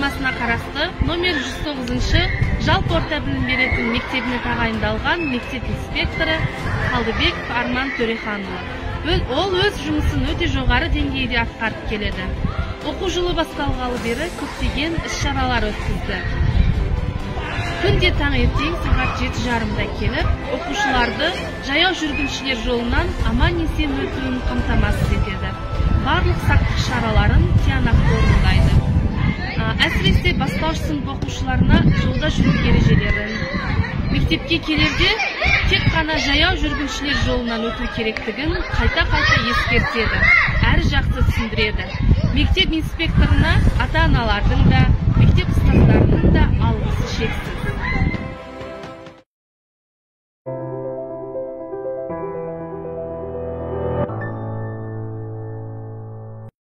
басқармасына қарасты номер 109 жалпы орта білім беретін мектебіне тағайындалған мектеп инспекторы Қалдыбеков Арман Төреханұлы. Ол өз жұмысын өте жоғары деңгейде атқарып келеді. Оқу жылы басталғалы бері көптеген іс-шаралар өткізді. Күнде таңертең сағат 7:30-да келіп, оқушыларды жаяу жүргіншілер жолынан аман-есен өтуін қамтамасыз етеді. Барлық сақтық шараларын тиянақты орындайды. Әсіресе бастауыш сынып оқушыларына жолда жүру ережелерін, мектепке келерде тек қана жаяу жүргіншілер жолынан өту керектігін қайта-қайта ескертеді, әрі жақсы түсіндіреді. Мектеп инспекторына ата-аналардың да, мектеп ұстаздарының да алғысы шексіз.